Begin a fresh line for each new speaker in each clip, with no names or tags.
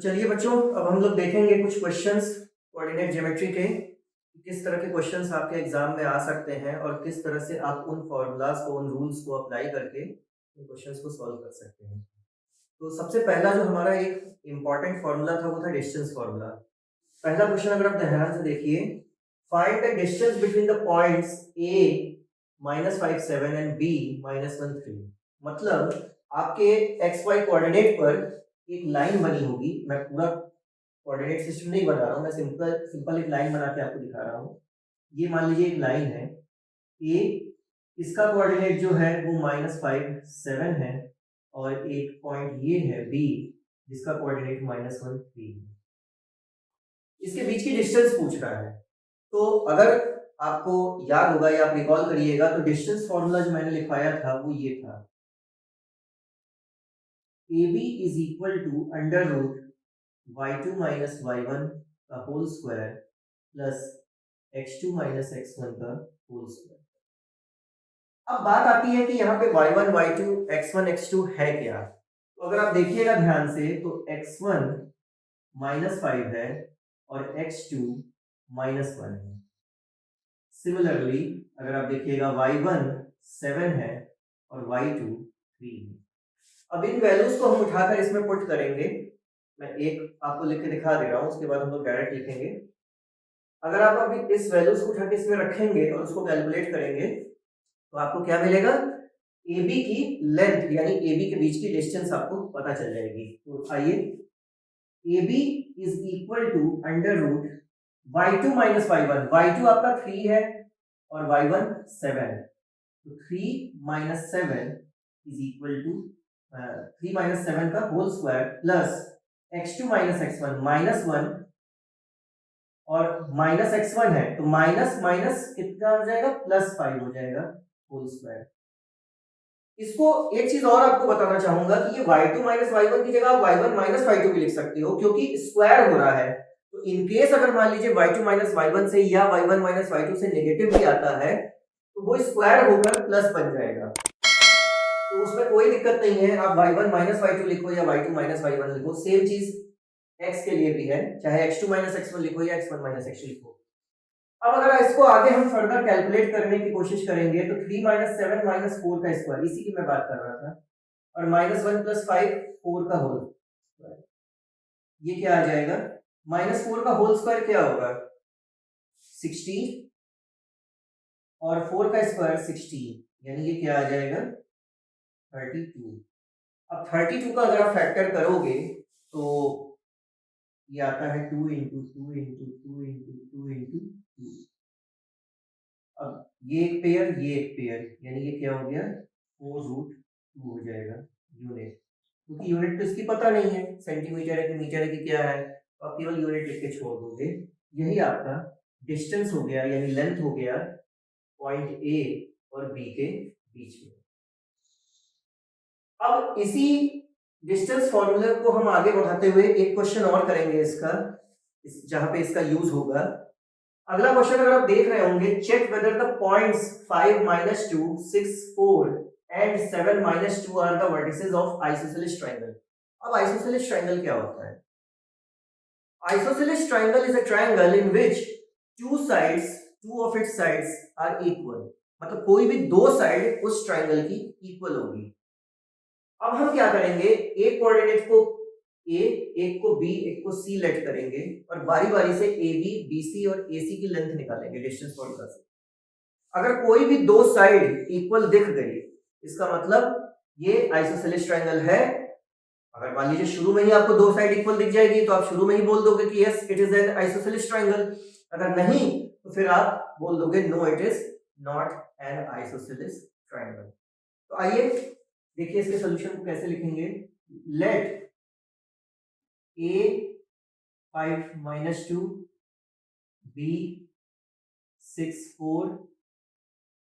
चलिए बच्चों, अब हम लोग देखेंगे कुछ क्वेश्चंस कोऑर्डिनेट ज्योमेट्री के, किस तरह के क्वेश्चंस आपके एग्जाम में आ सकते हैं और किस तरह से आप उन फॉर्मूलाज को, उन रूल्स को अप्लाई करके उन क्वेश्चंस को सॉल्व कर सकते हैं। तो सबसे पहला जो हमारा एक इम्पॉर्टेंट फार्मूला था वो था डिस्टेंस फार्मूला। पहला क्वेश्चन अगर आप ध्यान से देखिए, find the distance between the points a -57 and b -13। मतलब आपके एक्स वाई कोऑर्डिनेट पर एक लाइन बनी होगी। मैं पूरा कोऑर्डिनेट सिस्टम नहीं बना रहा हूँ, मैं सिंपल सिंपल एक लाइन बना के आपको दिखा रहा हूँ। ये मान लीजिए एक लाइन है ए, इसका कोऑर्डिनेट जो है वो -57 है और एक पॉइंट ये है बी जिसका कोऑर्डिनेट -13 है। इसके बीच की डिस्टेंस पूछ रहा है। तो अगर आपको याद होगा या आप रिकॉल करिएगा तो डिस्टेंस फॉर्मूला जो मैंने लिखवाया था वो ये था, AB is equal to under root y2 minus y1 का whole square plus x2 minus x1 का होल स्क्वायर। अब बात आती है कि यहाँ पे y1 y2 x1 x2 है क्या। तो अगर आप देखिएगा ध्यान से तो x1 -5 है और x2 -1 है। सिमिलरली अगर आप देखिएगा y1 7 है और y2 3 है। अब इन वैल्यूज को हम उठाकर इसमें पुट करेंगे। मैं एक आपको लिख के दिखा दे रहा हूं, उसके बाद हम लोग डायरेक्ट लिखेंगे। अगर आप अभी इस वैल्यूज को उठा के इसमें रखेंगे और उसको कैलकुलेट करेंगे तो आपको क्या मिलेगा, AB की लेंथ यानी AB के बीच की डिस्टेंस आपको पता चल जाएगी। तो आइए, AB is equal to under root y2 minus y1। y2 आपका 3 है और y1 7 है। तो 3 minus 7 is equal to 3 minus 7 का whole square plus x2 minus x1 -1 और माइनस x1 है तो माइनस माइनस कितना हो जाएगा, +5 हो जाएगा होल स्क्वायर। इसको एक चीज और आपको बताना चाहूंगा कि ये y2 माइनस y1 की जगह आप y1 माइनस y2 भी लिख सकते हो क्योंकि स्क्वायर हो रहा है। तो इन केस अगर मान लीजिए y2 माइनस y1 से या y1 माइनस y2 से नेगेटिव भी आता है तो वो स्क्वायर होकर प्लस बन जाएगा। तो उसमें कोई दिक्कत नहीं है, आप y1 माइनस y2 लिखो या y2 माइनस y1 लिखो, सेम चीज x के लिए भी है, चाहे x2 माइनस x1 लिखो या x1 माइनस x2 लिखो। अब अगर इसको आगे हम फर्दर कैलकुलेट करने की कोशिश करेंगे तो 3 माइनस 7 माइनस 4 का स्क्वायर, इसी की मैं बात कर रहा था, और -1 + 5 4 का होल स्क्वायर, ये क्या आ जाएगा, -4 का होल स्क्वायर क्या होगा 16 और 4 का स्क्वायर 16, यानी ये क्या आ जाएगा 32। अब 32 का अगर आप फैक्टर करोगे तो ये आता है 2 इंटू 2 इंटू 2 इंटू 2 इंटू 2। अब ये एक पेयर, ये एक पेयर, यानी ये क्या हो गया 4√2 हो जाएगा यूनिट, क्योंकि यूनिट तो इसकी पता नहीं है सेंटीमीटर है कि मीटर है कि क्या है, तो आप केवल यूनिट लिख के छोड़ दोगे। यही आपका डिस्टेंस हो गया, यानी लेंथ हो गया पॉइंट ए और बी के बीच में। अब इसी डिस्टेंस फॉर्मूले को हम आगे बढ़ाते हुए एक क्वेश्चन और करेंगे इसका, जहां पे इसका यूज होगा। अगला क्वेश्चन अगर आप देख रहे होंगे, check whether the points 5 -2 6 4 and 7 -2 are the vertices of isosceles triangle. अब आइसोसेलेस ट्रायंगल क्या होता है? Isosceles triangle is a triangle in which two of its sides are equal। मतलब कोई भी दो साइड उस ट्रायंगल की इक्वल होगी। अब हम क्या करेंगे, एक कोऑर्डिनेट को ए, एक को बी, एक को सी लेट करेंगे और बारी बारी से ए बी, बी सी और ए सी की लेंथ निकालेंगे डिस्टेंस फॉर्मूला से। अगर कोई भी दो साइड इक्वल दिख गई इसका मतलब ये आइसोसेलेस ट्रायंगल है। अगर मान लीजिए शुरू में ही आपको दो साइड इक्वल दिख जाएगी तो आप शुरू में ही बोल दोगे कि yes it is an isosceles triangle. अगर नहीं तो फिर आप बोल दोगे no it is not an isosceles triangle. तो आइए देखिए इसके सॉल्यूशन को कैसे लिखेंगे। Let a 5 - 2 b 6 4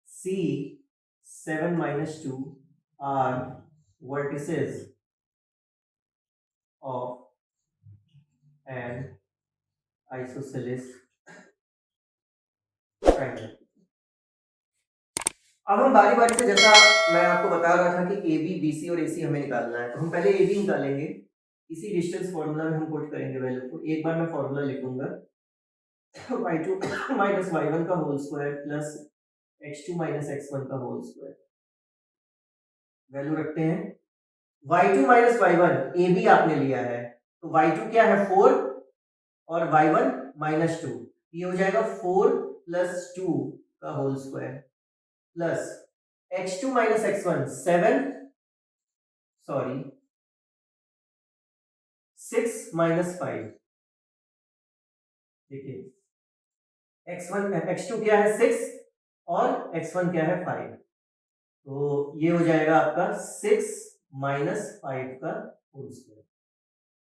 c 7 - 2 are vertices of an isosceles triangle। अब हम बारी बारी से, जैसा मैं आपको बता रहा था कि ए बी बी सी और ए सी हमें निकालना है, तो हम पहले ए बी निकालेंगे। इसी डिस्टेंस फॉर्मूला में हम पुट करेंगे वैल्यू को। एक बार मैं फॉर्मूला लिखूंगा, y2 माइनस y1 का whole square plus x2 minus x1 का होल स्क्वायर। वैल्यू रखते हैं, y2 minus y1 A B आपने लिया है, तो y2 क्या है 4 और y1 माइनस 2, ये हो जाएगा 4 प्लस 2 का whole square plus x2 minus x1 7 sorry 6 minus 5। देखिए x2 क्या है 6 और x1 क्या है 5, तो ये हो जाएगा आपका 6 माइनस 5 का होल स्क्वायर।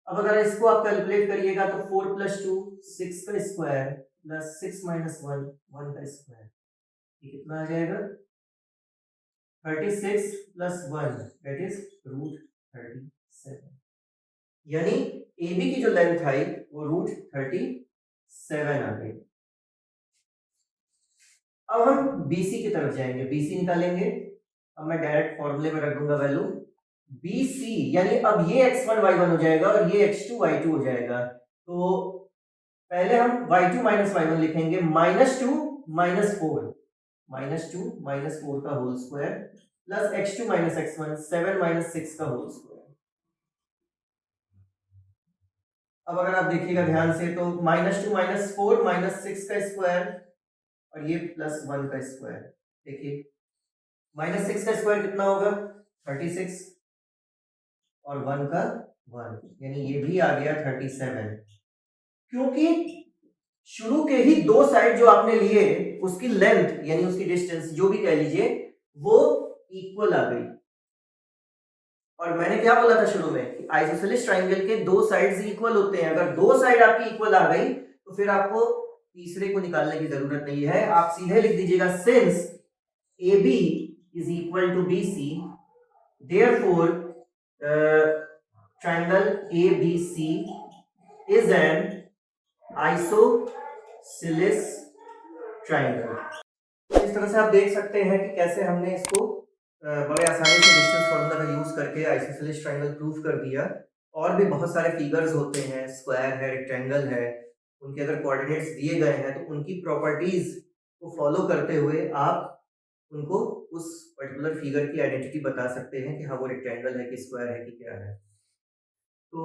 अब अगर इसको आप कैलकुलेट करिएगा तो 4 प्लस 2 6 का स्क्वायर प्लस 6 माइनस 1 1 का स्क्वायर, ये कितना आ जाएगा 36 प्लस 1 दैट इज √37, यानी AB की जो लेंथ आई वो √37 आ गई। अब हम BC की तरफ जाएंगे, BC निकालेंगे। अब मैं डायरेक्ट फॉर्मूले में रख दूंगा वैल्यू BC, यानी अब ये x1 y1 हो जाएगा और ये x2 y2 हो जाएगा। तो पहले हम y2 माइनस y1 लिखेंगे, -2 माइनस 4 -2 माइनस 4 का whole square plus x2 minus x1 7 minus 6 का होल स्क्वायर। अब अगर आप देखिएगा ध्यान से तो -2 माइनस 4 माइनस 6 का स्क्वायर और ये प्लस 1 का स्क्वायर। देखिए -6 का स्क्वायर कितना होगा 36 और 1 का 1, यानी ये भी आ गया 37। क्योंकि शुरू के ही दो साइड जो आपने लिए उसकी लेंथ यानी उसकी डिस्टेंस जो भी कह लीजिए वो इक्वल आ गई। और मैंने क्या बोला था शुरू में कि आइसोसेलेस ट्रायंगल के दो साइड्स इक्वल होते हैं। अगर दो साइड आपकी इक्वल आ गई तो फिर आपको तीसरे को निकालने की जरूरत नहीं है, आप सीधे लिख दीजिएगा since AB is equal to BC therefore triangle ABC is an isosceles triangle. इस तरह से आप देख सकते हैं कि कैसे हमने इसको बड़े आसानी से डिस्टेंस फार्मूला का यूज करके आइसोसेलेस ट्रायंगल प्रूव कर दिया। और भी बहुत सारे फिगर्स होते हैं, स्क्वायर है, रेक्टेंगल है, उनके अगर कोऑर्डिनेट्स दिए गए हैं तो उनकी प्रॉपर्टीज को फॉलो करते हुए आप उनको उस पर्टिकुलर फिगर की आइडेंटिटी बता सकते हैं कि हाँ वो रेक्टेंगल है कि स्क्वायर है कि क्या है। तो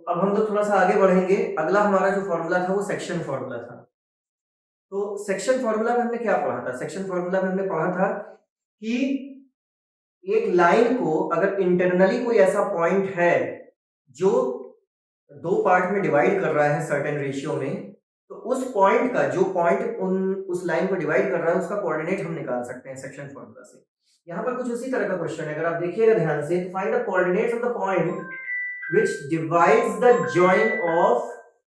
अब हम लोग थोड़ा सा आगे बढ़ेंगे। अगला हमारा जो फॉर्मूला था वो सेक्शन फॉर्मूला था। तो सेक्शन फॉर्मूला में हमने क्या पढ़ा था? सेक्शन फॉर्मूला में हमने पढ़ा था कि एक लाइन को अगर इंटरनली कोई ऐसा पॉइंट है जो दो पार्ट में डिवाइड कर रहा है सर्टेन रेशियो में, तो उस पॉइंट का जो पॉइंट उस लाइन को डिवाइड कर रहा है उसका कोऑर्डिनेट हम निकाल सकते हैं सेक्शन फॉर्मूला से। यहाँ पर कुछ उसी तरह का क्वेश्चन है, अगर आप देखिएगा ध्यान से, find the coordinates of the point which divides the join of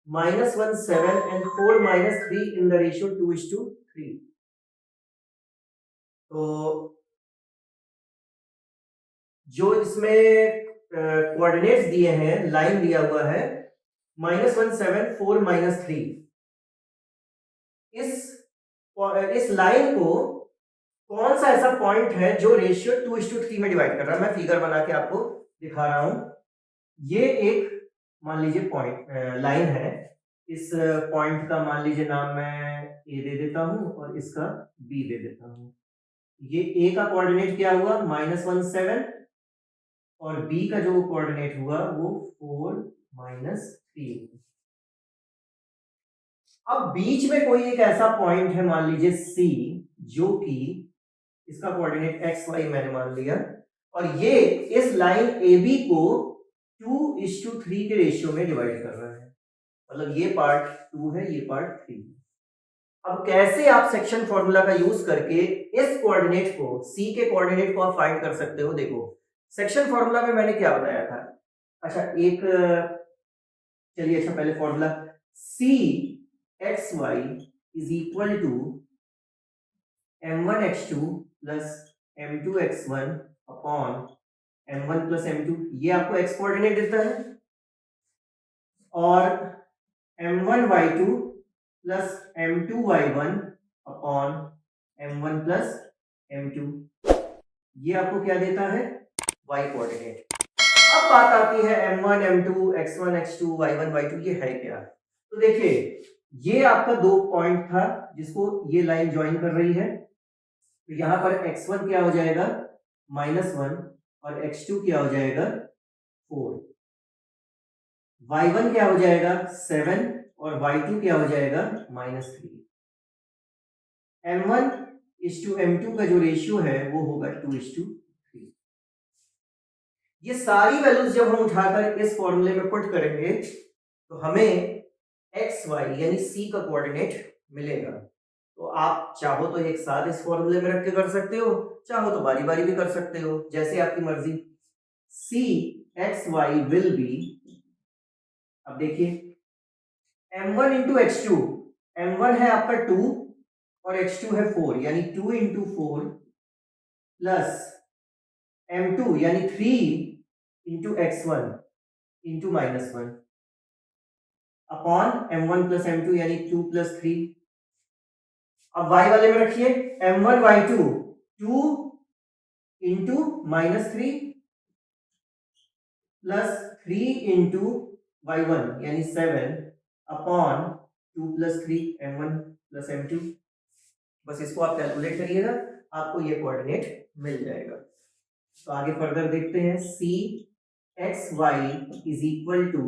-1 7 and 4 -3 in the ratio 2:3। तो जो इसमें कोऑर्डिनेट्स दिए हैं, लाइन दिया हुआ है -1 7 4 -3, इस लाइन को कौन सा ऐसा पॉइंट है जो रेशियो 2:3 में डिवाइड कर रहा है? मैं फिगर बना के आपको दिखा रहा हूं। ये एक मान लीजिए पॉइंट लाइन है, इस पॉइंट का मान लीजिए नाम मैं ए दे देता हूं और इसका बी दे देता हूं। ये ए का कोऑर्डिनेट क्या हुआ -1 7 और बी का जो कोऑर्डिनेट हुआ वो 4 -3। अब बीच में कोई एक ऐसा पॉइंट है मान लीजिए सी, जो कि इसका कोऑर्डिनेट एक्स वाई मैंने मान लिया, और ये इस लाइन ए बी को 2:3 के रेशियो में डिवाइड कर रहा है। मतलब ये पार्ट 2 है, ये पार्ट 3 है। अब कैसे आप सेक्शन फॉर्मूला का यूज करके इस कोऑर्डिनेट को, सी के कोऑर्डिनेट को आप फाइंड कर सकते हो? देखो सेक्शन फॉर्मूला में मैंने क्या बताया था। अच्छा एक चलिए, अच्छा पहले formula C x Y is equal to m1 x2 plus m2 x1 upon m1 plus m2, ये आपको x कोऑर्डिनेट देता है, और m1 y2 plus m2 y1 upon m1 plus m2, ये आपको क्या देता है? y coordinate. अब बात आती है m1 m2 x1 x2 y1 y2 ये है क्या। तो देखिए ये आपका 2 पॉइंट था जिसको ये लाइन ज्वाइन कर रही है, तो यहां पर x1 क्या हो जाएगा -1 और x2 क्या हो जाएगा 4, y1 क्या हो जाएगा 7 और y2 क्या हो जाएगा -3। m1:m2 का जो रेशियो है वो होगा 2:3। ये सारी वैल्यूज जब हम उठाकर इस फॉर्मूले में पुट करेंगे तो हमें एक्स वाई यानी सी का कोऑर्डिनेट मिलेगा। तो आप चाहो तो एक साथ इस फॉर्मूले में रख के कर सकते हो, चाहो तो बारी बारी भी कर सकते हो, जैसे आपकी मर्जी। सी एक्स वाई विल बी, अब देखिए m1 into x to, m1 है आपका 2 और x2 है 4 यानी 2 इंटू 4 प्लस m2 यानी 3 into x1 into -1 upon m1 plus m2 यानी 2 प्लस 3। अब y वाले में रखिए m1 y2 2 into -3 plus 3 into y1 यानी 7 upon 2 plus 3 m1 plus m2। बस इसको आप कैलकुलेट करिएगा, आपको ये कोऑर्डिनेट मिल जाएगा। तो आगे फर्दर देखते हैं। C x Y is equal to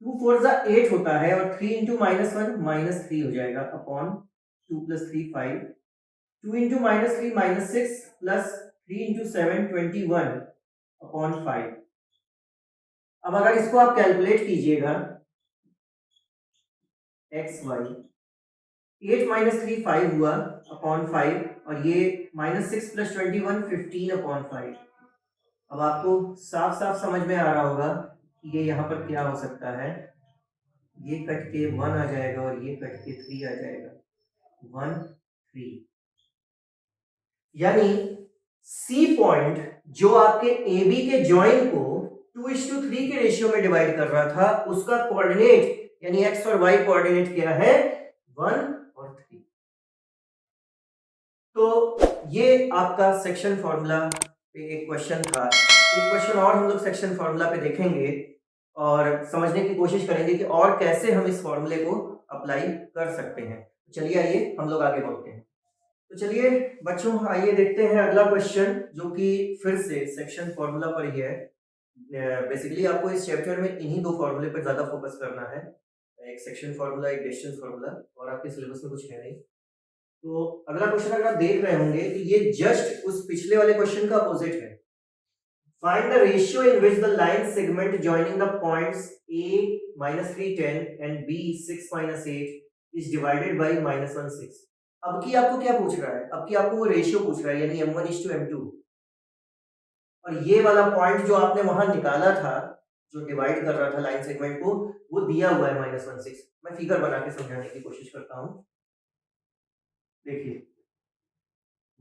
2 4 8 होता है और 3 इंटू -1 -3 हो जाएगा upon 2 plus 3 5, 2 into -3 -6 plus 3 into 7 21 upon 5। अब अगर इसको आप कैलकुलेट कीजिएगा एक्स वाई, 8 - 3 5 हुआ अपॉन 5 और ये -6 प्लस 21 15 अपॉन 5। अब आपको साफ साफ समझ में आ रहा होगा कि ये यहाँ पर क्या हो सकता है, ये कट के 1 आ जाएगा और ये कट के 3 आ जाएगा, 1 3। यानी सी पॉइंट जो आपके ए बी के जॉइन को 2:3 के रेशियो में डिवाइड कर रहा था, उसका कोऑर्डिनेट यानी एक्स और वाई कोऑर्डिनेट क्या है 1 और 3। तो ये आपका सेक्शन फॉर्मूला पे एक क्वेश्चन था। एक क्वेश्चन और हम लोग सेक्शन फॉर्मूला पे देखेंगे और समझने की कोशिश करेंगे कि और कैसे हम इस फॉर्मूले को अप्लाई कर सकते हैं। चलिए आइए हम लोग आगे बढ़ते हैं। तो चलिए बच्चों आइए देखते हैं अगला क्वेश्चन, जो कि फिर से सेक्शन फॉर्मूला पर ही है। बेसिकली आपको इस चैप्टर में इन्हीं दो फॉर्मूले पर ज्यादा फोकस करना है, एक सेक्शन फॉर्मूला एक डिस्टेंस फॉर्मूला, और आपके सिलेबस में कुछ है नहीं। तो अगला क्वेश्चन अगर आप देख रहे होंगे तो ये जस्ट उस पिछले वाले क्वेश्चन का अपोजिट है। Find the ratio in which the line segment joining the points a -3 10 and b 6 - 8 is divided by -1 6। अब की आपको क्या पूछ रहा है, अब की आपको वो रेशियो पूछ रहा है यानी m1:m2, और ये वाला पॉइंट जो आपने वहां निकाला था जो डिवाइड कर रहा था लाइन सेगमेंट को, वो दिया हुआ है -1 6। मैं फिगर बना के समझाने की कोशिश करता हूं। देखिए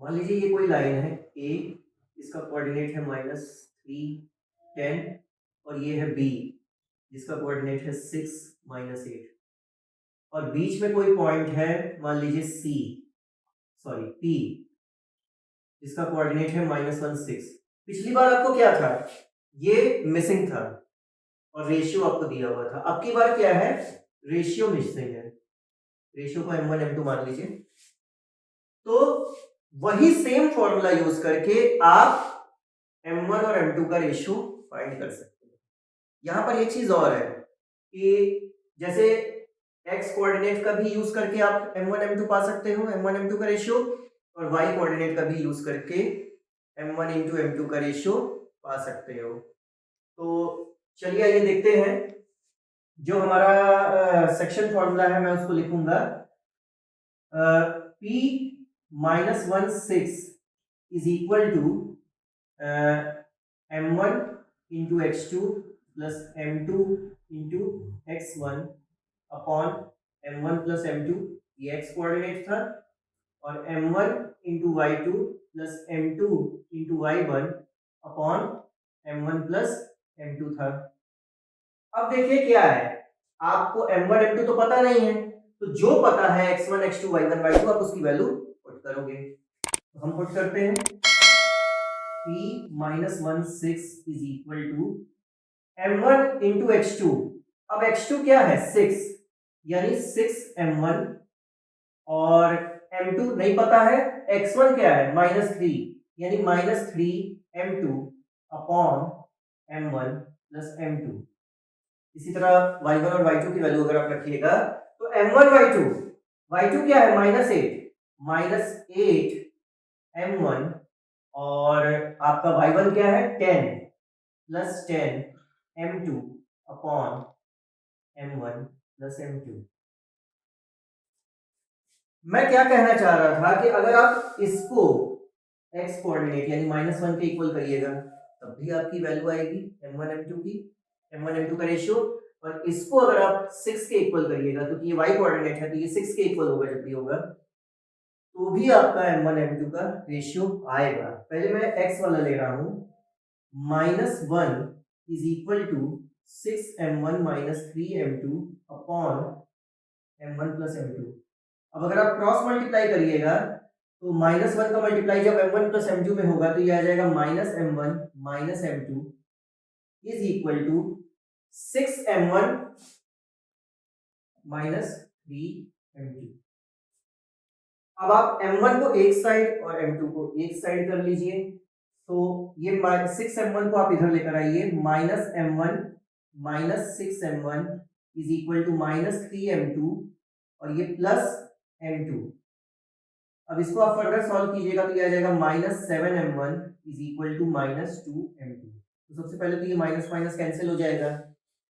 मान लीजिए ये कोई लाइन है A, इसका कोऑर्डिनेट है -3 10 और ये है B जिसका कोऑर्डिनेट है 6 - 8, और बीच में कोई पॉइंट है मान लीजिए P जिसका कोऑर्डिनेट है -1 6। पिछली बार आपको क्या था, ये मिसिंग था और रेशियो आपको दिया हुआ था। अब की बार क्या है, रेशियो मिसिंग है, रेशियो को m1 m2 मान लीजिए। तो वही सेम फॉर्मूला यूज करके आप m1 और m2 का रेशियो फाइंड कर सकते हैं। यहां पर एक चीज और है कि जैसे x कोऑर्डिनेट का भी यूज करके आप m1 m2 पा सकते हो, m1 m2 का रेशियो, और y कोऑर्डिनेट का भी यूज करके m1 इंटू m2 का रेशियो पा सकते हो। तो चलिए आइए देखते हैं। जो हमारा सेक्शन फॉर्मूला है मैं उसको लिखूंगा p -1 6 is equal to m1 into x2 plus m2 into x1 upon m1 plus m2, ये x कोऑर्डिनेट था, और m1 into y2 plus m2 into y1 upon m1 plus m2 था। अब देखिए क्या है, आपको m1 m2 तो पता नहीं है, तो जो पता है x1 x2 y1 y2 आप उसकी वैल्यू पुट करोगे। तो हम पुट करते हैं p minus 1 6 is equal to m1 into x2। अब x2 क्या है 6, यानी 6m1, और m2 नहीं पता है, x1 क्या है -3, यानी -3m2 upon m1 plus m2। इसी तरह y1 और y2 की वैल्यू अगर आप रखिएगा तो m1 y2 क्या है -8 m1, और आपका y1 क्या है 10 plus 10 m2 upon m1 plus m2। मैं क्या कहना चाह रहा था कि अगर आप इसको x कोऑर्डिनेट यानी -1 के इक्वल करिएगा तब भी आपकी वैल्यू आएगी m1 m2 की, m1 m2 का रेशियो। और इसको अगर आप 6 के इक्वल करिएगा तो ये y कोऑर्डिनेट है तो ये 6 के इक्वल होगा, जब भी होगा तो भी आपका m1 m2 का रेशियो आएगा। पहले मैं x वाला ले रहा हूं, -1 is equal to 6m1 3m2 upon m1 plus m2। अब अगर आप क्रॉस मल्टीप्लाई करिएगा तो -1 का मल्टीप्लाई जब m1 प्लस m2 में होगा तो ये आ जाएगा -m1 -m2 is equal to 6m1 3m2। अब आप m1 को एक साइड और m2 को एक साइड कर लीजिए, तो ये 6m1 को आप इधर लेकर आइए, -m1 -6m1 is equal to -3m2 और ये प्लस m2। अब इसको आप फर्दर सॉल्व कीजिएगा तो ये आ जाएगा -7m1 is equal to -2m2। तो सबसे पहले तो ये माइनस माइनस कैंसिल हो जाएगा।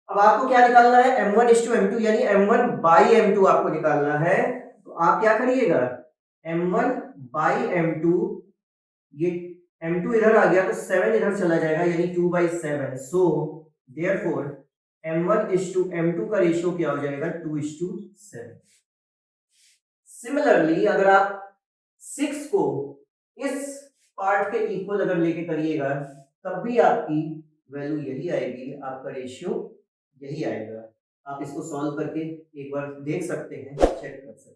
अब आपको क्या निकालना है m1:m2, यानी m1/m2 आपको निकालना है। तो आप क्या करिएगा m1/m2, ये m2 इधर आ गया तो 7 इधर चला जाएगा यानी 2/7। सो देयरफॉर m1:m2 का रेशियो क्या हो जाएगा 2:7। सिमिलरली अगर आप 6 को इस पार्ट के इक्वल अगर लेके करिएगा तब भी आपकी वैल्यू यही आएगी, आपका रेशियो यही आएगा। आप इसको सॉल्व करके एक बार देख सकते हैं, चेक कर सकते हैं।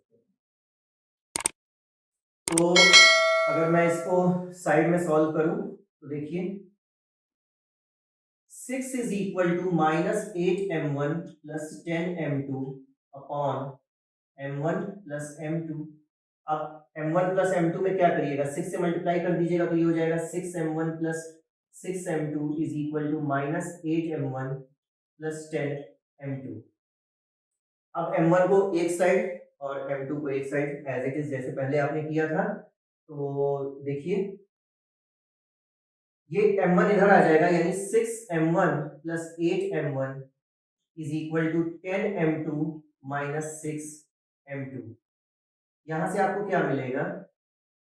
तो अगर मैं इसको साइड में सॉल्व करूं तो देखिए 6 is equal to -8m1 plus 10m2 upon m1 plus m2। अब m1 प्लस m2 में क्या करिएगा 6 से मल्टीप्लाई कर दीजिएगा तो ये हो जाएगा 6m1 plus 6m2 is equal to -8m1 plus 10m2। अब m1 को एक साइड और m2 को एक साइड एज इट इज जैसे पहले आपने किया था। तो देखिए ये m1 इधर आ जाएगा यानी 6m1 plus 8m1 is equal to 10m2 minus 6m2। यहां से आपको क्या मिलेगा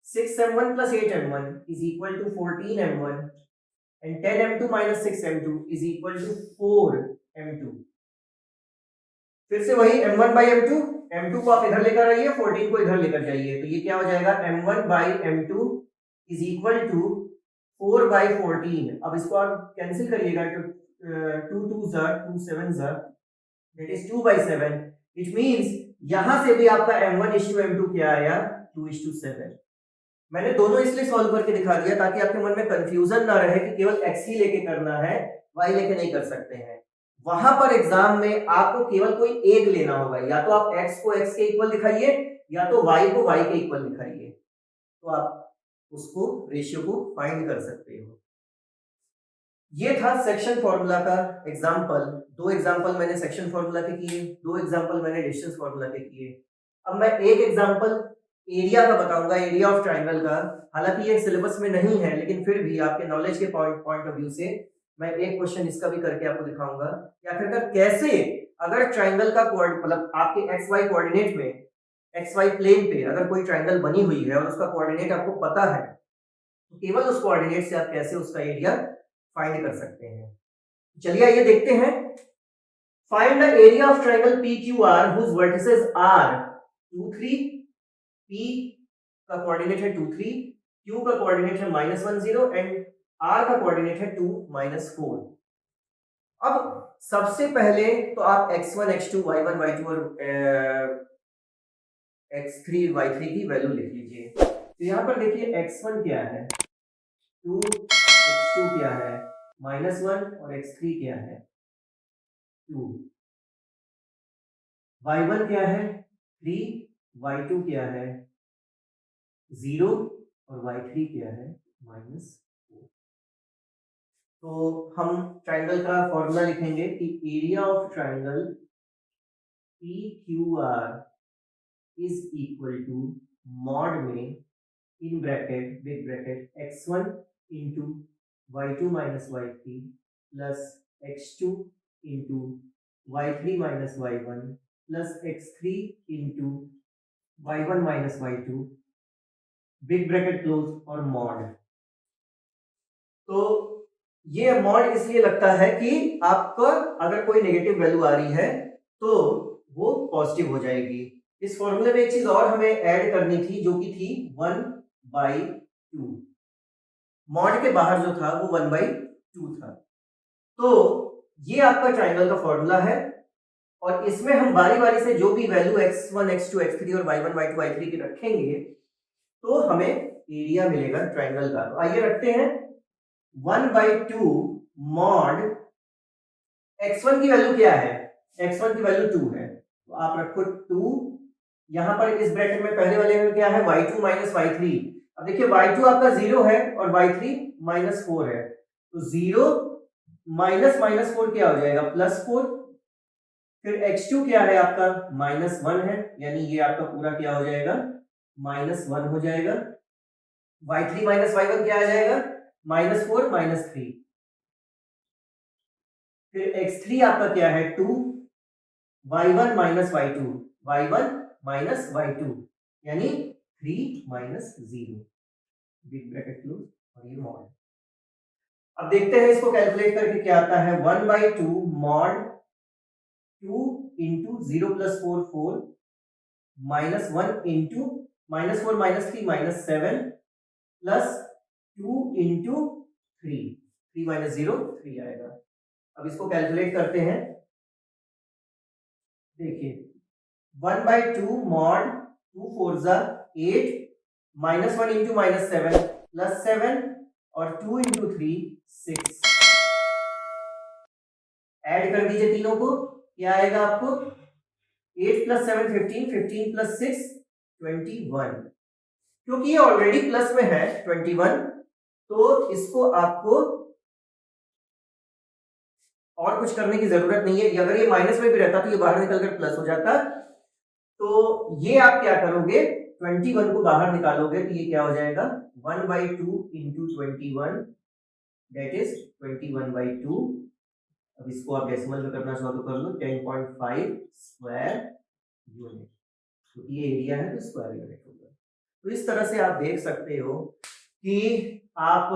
6m1 plus 8m1 is equal to 14m1 and 10m2 minus 6m2 is equal to 4m2। फिर से वही m1/m2, m2 को आप इधर लेकर आइए, 14 को इधर लेकर जाइए, तो ये क्या हो जाएगा m1/m2 इज इक्वल टू 4/14। अब इसको आप कैंसिल करिएगा तो 2 2s are 2 7s are that is 2/7। It means यहां से भी आपका m1:m2 क्या आया 2:7। मैंने दोनों इसलिए सॉल्व करके दिखा दिया ताकि आपके मन में कंफ्यूजन ना रहे कि केवल x ही लेके करना है, y लेके नहीं कर सकते हैं। वहां पर एग्जाम में आपको केवल कोई एक लेना होगा, या तो आप x को x के इक्वल दिखाइए या तो y को y के इक्वल दिखाइए, तो आप उसको रेशियो को फाइंड कर सकते हो। ये था सेक्शन फॉर्मूला का एग्जाम्पल। 2 एग्जाम्पल मैंने सेक्शन फॉर्मूला के किए, 2 एग्जाम्पल मैंने डिस्टेंस फॉर्मूला के किए। अब मैं एक एग्जाम्पल एरिया का बताऊंगा, एरिया ऑफ ट्राइंगल का। हालांकि ये सिलेबस में नहीं है लेकिन फिर भी आपके नॉलेज के पॉइंट ऑफ व्यू से मैं एक क्वेश्चन इसका भी करके आपको दिखाऊंगा, या फिर कैसे अगर ट्राइंगल का मतलब आपके एक्स वाई कोऑर्डिनेट में, एक्स वाई प्लेन पे अगर कोई ट्राइंगल बनी हुई है और उसका कोऑर्डिनेट आपको पता है तो केवल उस कोऑर्डिनेट से आप कैसे उसका एरिया फाइंड कर सकते हैं। चलिए आइए देखते हैं। Find the area of triangle PQR whose vertices are 2 3, P का कोऑर्डिनेट है 2 3, Q का कोऑर्डिनेट है -1 0 एंड R का कोऑर्डिनेट है 2 -4। अब सबसे पहले तो आप x1 x2 y1 y2 और x3 y3 की वैल्यू लिख लीजिए। तो यहां पर देखिए x1 क्या है x2 क्या है -1 और x3 क्या है 2, y1 क्या है 3, y2 क्या है 0 और y3 क्या है -4। तो हम ट्राइंगल का फॉर्मूला लिखेंगे कि area of triangle PQR is equal to mod में in bracket big bracket x1 into y2 minus y3 plus x2 into y3 minus y1 plus x3 into y1 minus y2 big bracket close और mod. तो ये mod इसलिए लगता है कि आपका अगर कोई नेगेटिव वैल्यू आ रही है तो वो पॉजिटिव हो जाएगी। इस फॉर्मूले में एक चीज और हमें ऐड करनी थी जो कि थी 1/2। मॉड के बाहर जो था वो 1/2 था। तो ये आपका ट्राइंगल का फॉर्मूला है और इसमें हम बारी बारी से जो भी वैल्यू x1 x2 x3 और y1 y2 y3 की रखेंगे तो हमें एरिया मिलेगा ट्राइंगल का। तो आइए रखते हैं 1/2 मॉड x1 की वैल्यू क्या है, x1 की वैल्यू 2 है तो आप रखो 2। यहां पर इस ब्रैकेट में पहले वाले में क्या है y2 माइनस y3। अब देखिए y2 आपका 0 है और y3 -4 है तो 0 माइनस -4 क्या हो जाएगा +4। फिर x2 क्या है आपका -1 है यानी ये आपका पूरा क्या हो जाएगा -1 हो जाएगा। y3 माइनस y1 क्या आ जाएगा -4 -3। फिर x3 आपका क्या है 2, y1 minus y2 y1 minus y2 यानी 3 माइनस 0 बिग ब्रैकेट क्लोज और ये मॉड। अब देखते हैं इसको कैलकुलेट करके क्या आता है 1/2 mod 2 into 0 + 4 4 -1 into -4 -3 -7 plus 2 into 3 3 minus 0 3 आएगा। अब इसको कैलकुलेट करते हैं। देखिए 1/2 मॉड 2 4 8 -1 इंटू -7 +7 और 2 इंटू 3 6। ऐड कर दीजिए तीनों को क्या आएगा आपको 8 + 7 15 15 + 6 21। क्योंकि ये ऑलरेडी प्लस में है 21 तो इसको आपको और कुछ करने की जरूरत नहीं है। अगर ये माइनस में भी रहता तो ये बाहर निकलकर प्लस हो जाता। तो ये आप क्या करोगे 21 को बाहर निकालोगे तो ये क्या हो जाएगा 1/2 इंटू 21 दैट इज 21/2। अब इसको आप डेसिमल में करना चाहो तो कर लो 10.5 स्क्वायर यूनिट। तो ये एरिया है तो स्क्वायर यूनिट होगा। तो इस तरह से आप देख सकते हो कि आप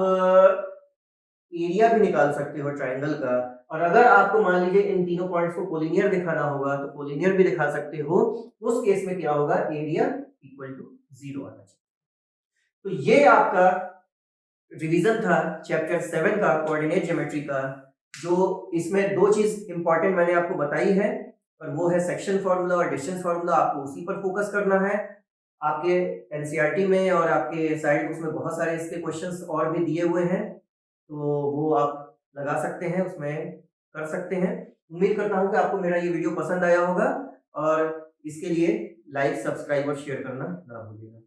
एरिया भी निकाल सकते हो ट्राइंगल का। और अगर आपको मान लीजिए इन तीनों पॉइंट्स को कोलिनियर दिखाना होगा तो कोलिनियर भी दिखा सकते हो। उस केस में क्या होगा एरिया इक्वल टू 0 आना चाहिए। तो ये आपका रिवीजन था चैप्टर 7 का कोऑर्डिनेट ज्योमेट्री का। जो इसमें दो चीज इंपॉर्टेंट मैंने आपको बताई है और वो है सेक्शन फार्मूला और डिस्टेंस फार्मूला। आपको उसी पर फोकस करना है। आपके एनसीईआरटी में और आपके साइड बुक्स में बहुत सारे इसके क्वेश्चंस और भी दिए हुए हैं तो वो आप लगा सकते हैं उसमें कर सकते हैं। उम्मीद करता हूं कि आपको मेरा ये वीडियो पसंद आया होगा और इसके लिए लाइक सब्सक्राइब और शेयर करना ना भूलिएगा।